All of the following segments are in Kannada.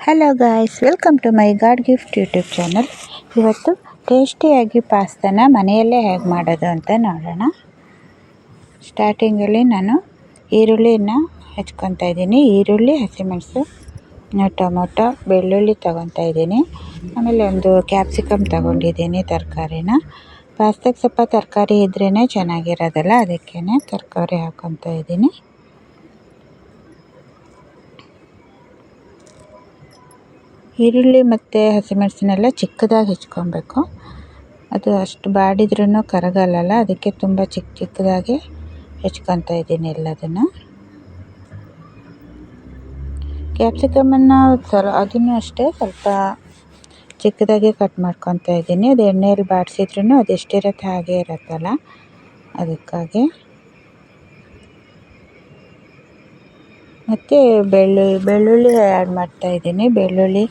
Hello guys, welcome to my god gift YouTube channel. ಇವತ್ತು ಟೇಸ್ಟಿಯಾಗಿ ಪಾಸ್ತಾನ ಮನೆಯಲ್ಲೇ ಹೇಗೆ ಮಾಡೋದು ಅಂತ ನೋಡೋಣ. ಸ್ಟಾರ್ಟಿಂಗಲ್ಲಿ ನಾನು ಈರುಳ್ಳಿನ ಹೆಚ್ಕೊತಾ ಇದ್ದೀನಿ. ಈರುಳ್ಳಿ, ಹಸಿಮೆಣಸು, ಟೊಮೊಟೊ, ಬೆಳ್ಳುಳ್ಳಿ ತೊಗೊತಾ ಇದ್ದೀನಿ. ಆಮೇಲೆ ಒಂದು ಕ್ಯಾಪ್ಸಿಕಮ್ ತೊಗೊಂಡಿದ್ದೀನಿ, ತರಕಾರಿನ. ಪಾಸ್ತಾಗೆ ಸ್ವಲ್ಪ ತರಕಾರಿ ಇದ್ರೇ ಚೆನ್ನಾಗಿರೋದಲ್ಲ, ಅದಕ್ಕೇ ತರಕಾರಿ ಹಾಕ್ಕೊತಾ ಇದ್ದೀನಿ. ಈರುಳ್ಳಿ ಮತ್ತು ಹಸಿಮೆಣಸನ್ನೆಲ್ಲ ಚಿಕ್ಕದಾಗಿ ಹೆಚ್ಕೊಬೇಕು. ಅದು ಅಷ್ಟು ಬಾಡಿದ್ರೂ ಕರಗಲ್ಲ, ಅದಕ್ಕೆ ತುಂಬ ಚಿಕ್ಕದಾಗಿ ಹೆಚ್ಕೊತಾ ಇದ್ದೀನಿ ಎಲ್ಲದನ್ನು. ಕ್ಯಾಪ್ಸಿಕಮನ್ನು ಅದನ್ನು ಅಷ್ಟೇ ಸ್ವಲ್ಪ ಚಿಕ್ಕದಾಗಿ ಕಟ್ ಮಾಡ್ಕೊತಾ ಇದ್ದೀನಿ. ಅದು ಎಣ್ಣೆಯಲ್ಲಿ ಬಾಡಿಸಿದ್ರೂ ಅದು ಎಷ್ಟಿರುತ್ತೆ ಹಾಗೆ ಇರುತ್ತಲ್ಲ, ಅದಕ್ಕಾಗಿ. ಮತ್ತು ಬೆಳ್ಳುಳ್ಳಿ ಆ್ಯಡ್ ಮಾಡ್ತಾಯಿದ್ದೀನಿ. ಬೆಳ್ಳುಳ್ಳಿ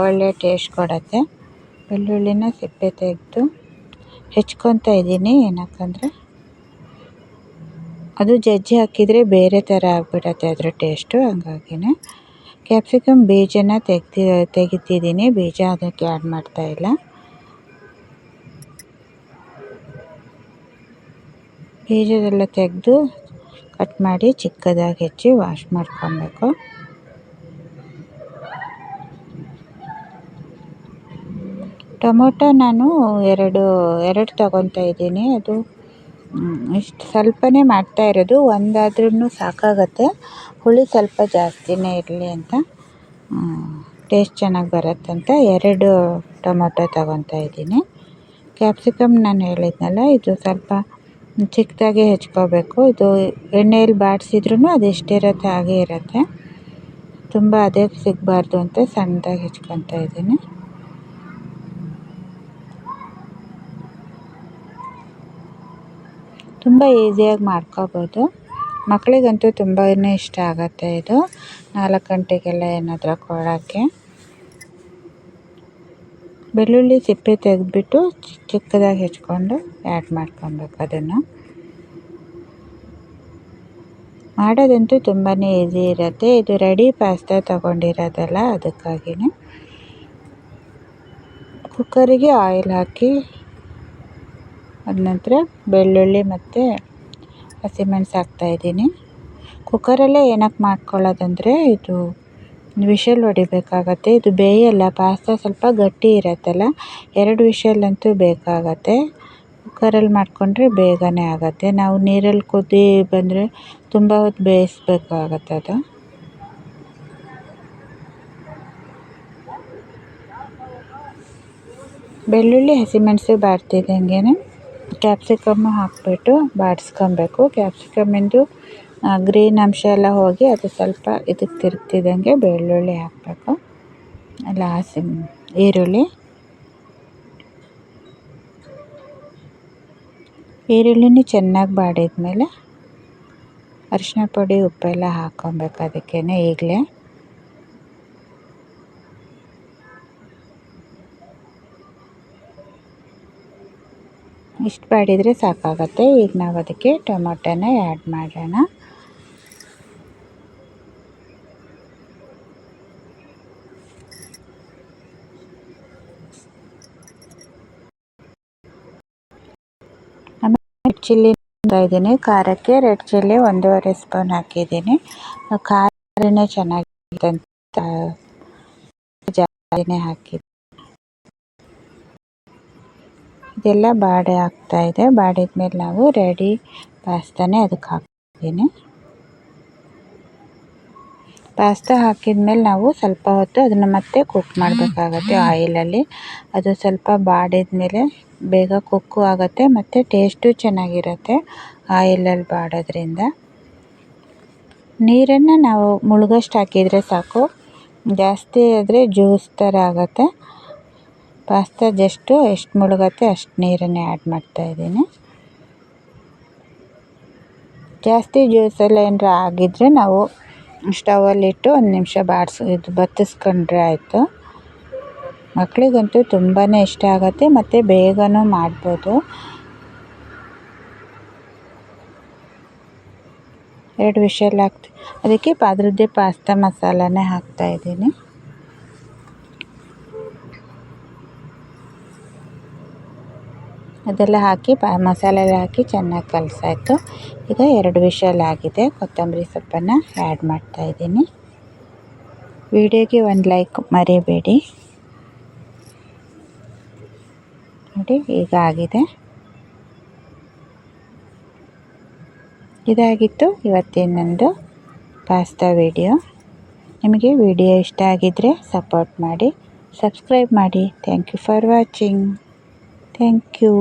ಒಳ್ಳೆ ಟೇಸ್ಟ್ ಕೊಡುತ್ತೆ. ಬೆಳ್ಳುಳ್ಳಿನ ಸಿಪ್ಪೆ ತೆಗೆದು ಹೆಚ್ಕೊತಾ ಇದ್ದೀನಿ. ಏನಕ್ಕಂದರೆ ಅದು ಜಜ್ಜಿ ಹಾಕಿದರೆ ಬೇರೆ ಥರ ಆಗಿಬಿಡತ್ತೆ ಅದರ ಟೇಸ್ಟು, ಹಂಗಾಗಿನೇ. ಕ್ಯಾಪ್ಸಿಕಮ್ ಬೀಜನ ತೆಗಿತಿದ್ದೀನಿ, ಬೀಜ ಅದಕ್ಕೆ ಆ್ಯಡ್ ಮಾಡ್ತಾಯಿಲ್ಲ. ಬೀಜದೆಲ್ಲ ತೆಗೆದು ಕಟ್ ಮಾಡಿ ಚಿಕ್ಕದಾಗಿ ಹೆಚ್ಚಿ ವಾಶ್ ಮಾಡ್ಕೊಬೇಕು. ಟೊಮೊಟೊ ನಾನು ಎರಡು ತೊಗೊತಾ ಇದ್ದೀನಿ. ಅದು ಇಷ್ಟು ಸ್ವಲ್ಪನೇ ಮಾಡ್ತಾ ಇರೋದು, ಒಂದಾದ್ರೂ ಸಾಕಾಗತ್ತೆ. ಹುಳಿ ಸ್ವಲ್ಪ ಜಾಸ್ತಿನೇ ಇರಲಿ ಅಂತ, ಟೇಸ್ಟ್ ಚೆನ್ನಾಗಿ ಬರುತ್ತಂತ 2 ಟೊಮೊಟೊ ತೊಗೊತಾ ಇದ್ದೀನಿ. ಕ್ಯಾಪ್ಸಿಕಮ್ ನಾನು ಹೇಳಿದ್ನಲ್ಲ, ಇದು ಸ್ವಲ್ಪ ಚಿಕ್ಕದಾಗಿ ಹೆಚ್ಕೋಬೇಕು. ಇದು ಎಣ್ಣೆಯಲ್ಲಿ ಬಾಡಿಸಿದ್ರೂ ಅದು ಎಷ್ಟಿರುತ್ತೆ ಹಾಗೆ ಇರುತ್ತೆ. ತುಂಬ ಅದೇ ಸಿಗಬಾರ್ದು ಅಂತ ಸಣ್ಣದಾಗಿ ಹೆಚ್ಕೊತಾ ಇದ್ದೀನಿ. ತುಂಬ ಈಸಿಯಾಗಿ ಮಾಡ್ಕೋಬೋದು. ಮಕ್ಕಳಿಗಂತೂ ತುಂಬಾ ಇಷ್ಟ ಆಗುತ್ತೆ ಇದು. 4 ಗಂಟೆಗೆಲ್ಲ ಏನಾದರೂ ಕೊಡೋಕ್ಕೆ. ಬೆಳ್ಳುಳ್ಳಿ ಸಿಪ್ಪೆ ತೆಗೆದ್ಬಿಟ್ಟು ಚಿಕ್ಕದಾಗಿ ಹೆಚ್ಕೊಂಡು ಆ್ಯಡ್ ಮಾಡ್ಕೊಬೇಕು. ಅದನ್ನು ಮಾಡೋದಂತೂ ತುಂಬಾ ಈಸಿ ಇರುತ್ತೆ. ಇದು ರೆಡಿ ಪಾಸ್ತಾ ತೊಗೊಂಡಿರೋದಲ್ಲ, ಅದಕ್ಕಾಗಿಯೇ. ಕುಕ್ಕರಿಗೆ ಆಯಿಲ್ ಹಾಕಿ ಅದ ನಂತರ ಬೆಳ್ಳುಳ್ಳಿ ಮತ್ತು ಹಸಿಮೆಣಸು ಹಾಕ್ತಾಯಿದ್ದೀನಿ. ಕುಕ್ಕರಲ್ಲೇ ಏನಕ್ಕೆ ಮಾಡ್ಕೊಳ್ಳೋದಂದರೆ, ಇದು ವಿಷಲ್ ಹೊಡಿಬೇಕಾಗತ್ತೆ. ಇದು ಬೇಯಲ್ಲ, ಪಾಸ್ತಾ ಸ್ವಲ್ಪ ಗಟ್ಟಿ ಇರುತ್ತಲ್ಲ, 2 ವಿಷಲ್ ಬೇಕಾಗತ್ತೆ. ಕುಕ್ಕರಲ್ಲಿ ಮಾಡಿಕೊಂಡ್ರೆ ಬೇಗನೆ ಆಗುತ್ತೆ. ನಾವು ನೀರಲ್ಲಿ ಕುದಿ ಬಂದರೆ ತುಂಬ ಹೊತ್ತು ಬೇಯಿಸ್ಬೇಕಾಗತ್ತೆ ಅದು. ಬೆಳ್ಳುಳ್ಳಿ ಹಸಿಮೆಣಸು ಬಾಡ್ತಿದ್ದಂಗೆ ಕ್ಯಾಪ್ಸಿಕಮ್ಮು ಹಾಕಿಬಿಟ್ಟು ಬಾಡಿಸ್ಕೊಬೇಕು. ಕ್ಯಾಪ್ಸಿಕಮ್ಮಿಂದು ಗ್ರೀನ್ ಅಂಶ ಎಲ್ಲ ಹೋಗಿ ಅದು ಸ್ವಲ್ಪ ಇದಕ್ಕೆ ತಿರುಗ್ತಿದ್ದಂಗೆ ಬೆಳ್ಳುಳ್ಳಿ ಹಾಕಬೇಕು, ಅಲ್ಲ ಈರುಳ್ಳಿನೂ ಚೆನ್ನಾಗಿ ಬಾಡಿದ್ಮೇಲೆ ಅರಿಶಿನ ಪುಡಿ, ಉಪ್ಪೆಲ್ಲ ಹಾಕ್ಕೊಬೇಕು ಅದಕ್ಕೇ ಈಗಲೇ. ಇಷ್ಟು ಬಾಡಿದರೆ ಸಾಕಾಗತ್ತೆ. ಈಗ ನಾವು ಅದಕ್ಕೆ ಟೊಮೊಟೊನ ಆ್ಯಡ್ ಮಾಡೋಣ. ಆಮೇಲೆ ರೆಡ್ ಚಿಲ್ಲಿ ಇದ್ದೀನಿ. ಖಾರಕ್ಕೆ ರೆಡ್ ಚಿಲ್ಲಿ 1.5 ಸ್ಪೂನ್ ಹಾಕಿದ್ದೀನಿ. ಖಾರನೇ ಚೆನ್ನಾಗಿದೆ ಅಂತ ಜಾಸ್ತಿನೇ ಹಾಕಿದ್ದೀನಿ. ಇದೆಲ್ಲ ಆಗ್ತಾಯಿದೆ. ಬಾಡಿದ್ಮೇಲೆ ನಾವು ರೆಡಿ ಪಾಸ್ತಾನೇ ಅದಕ್ಕೆ ಹಾಕ್ತಿದ್ದೀನಿ. ಪಾಸ್ತಾ ಹಾಕಿದ್ಮೇಲೆ ನಾವು ಸ್ವಲ್ಪ ಹೊತ್ತು ಅದನ್ನು ಮತ್ತೆ ಕುಕ್ ಮಾಡಬೇಕಾಗತ್ತೆ ಆಯಿಲಲ್ಲಿ. ಅದು ಸ್ವಲ್ಪ ಬಾಡಿದ್ಮೇಲೆ ಬೇಗ ಕುಕ್ಕು ಆಗುತ್ತೆ ಮತ್ತು ಟೇಸ್ಟು ಚೆನ್ನಾಗಿರುತ್ತೆ ಆಯಿಲಲ್ಲಿ ಬಾಡೋದ್ರಿಂದ. ನೀರನ್ನು ನಾವು ಮುಳುಗೋಷ್ಟು ಹಾಕಿದರೆ ಸಾಕು, ಜಾಸ್ತಿ ಆದರೆ ಜ್ಯೂಸ್ ಥರ ಆಗುತ್ತೆ. ಪಾಸ್ತಾ ಎಷ್ಟು ಮುಳುಗತ್ತೆ ಅಷ್ಟು ನೀರನ್ನೇ ಆ್ಯಡ್ ಮಾಡ್ತಾಯಿದ್ದೀನಿ. ಜಾಸ್ತಿ ಜ್ಯೂಸೆಲ್ಲ ಏನಾರ ಆಗಿದ್ದರೆ ನಾವು ಸ್ಟವಲ್ಲಿಟ್ಟು 1 ನಿಮಿಷ ಬತ್ತಿಸ್ಕೊಂಡ್ರೆ ಆಯಿತು. ಮಕ್ಕಳಿಗಂತೂ ತುಂಬಾ ಇಷ್ಟ ಆಗುತ್ತೆ ಮತ್ತು ಬೇಗನೂ ಮಾಡ್ಬೋದು. 2 ವಿಷಲ್ ಅದಕ್ಕೆ ಅದರದ್ದೇ ಪಾಸ್ತಾ ಮಸಾಲನೇ ಹಾಕ್ತಾಯಿದ್ದೀನಿ. ಅದೆಲ್ಲ ಹಾಕಿ ಮಸಾಲೆ ಎಲ್ಲ ಹಾಕಿ ಚೆನ್ನಾಗಿ ಕಲಸಾಯ್ತು. ಈಗ 2 ವಿಷಲ್ ಆಗಿದೆ. ಕೊತ್ತಂಬರಿ ಸೊಪ್ಪನ್ನು ಆ್ಯಡ್ ಮಾಡ್ತಾಯಿದ್ದೀನಿ. ವಿಡಿಯೋಗೆ ಒಂದು ಲೈಕ್ ಮರಿಬೇಡಿ. ನೋಡಿ ಈಗ ಆಗಿದೆ. ಇದಾಗಿತ್ತು ಇವತ್ತಿನ ನಂದು ಪಾಸ್ತಾ ವಿಡಿಯೋ. ನಿಮಗೆ ವಿಡಿಯೋ ಇಷ್ಟ ಆಗಿದ್ದರೆ ಸಪೋರ್ಟ್ ಮಾಡಿ, ಸಬ್ಸ್ಕ್ರೈಬ್ ಮಾಡಿ. Thank you for watching. Thank you.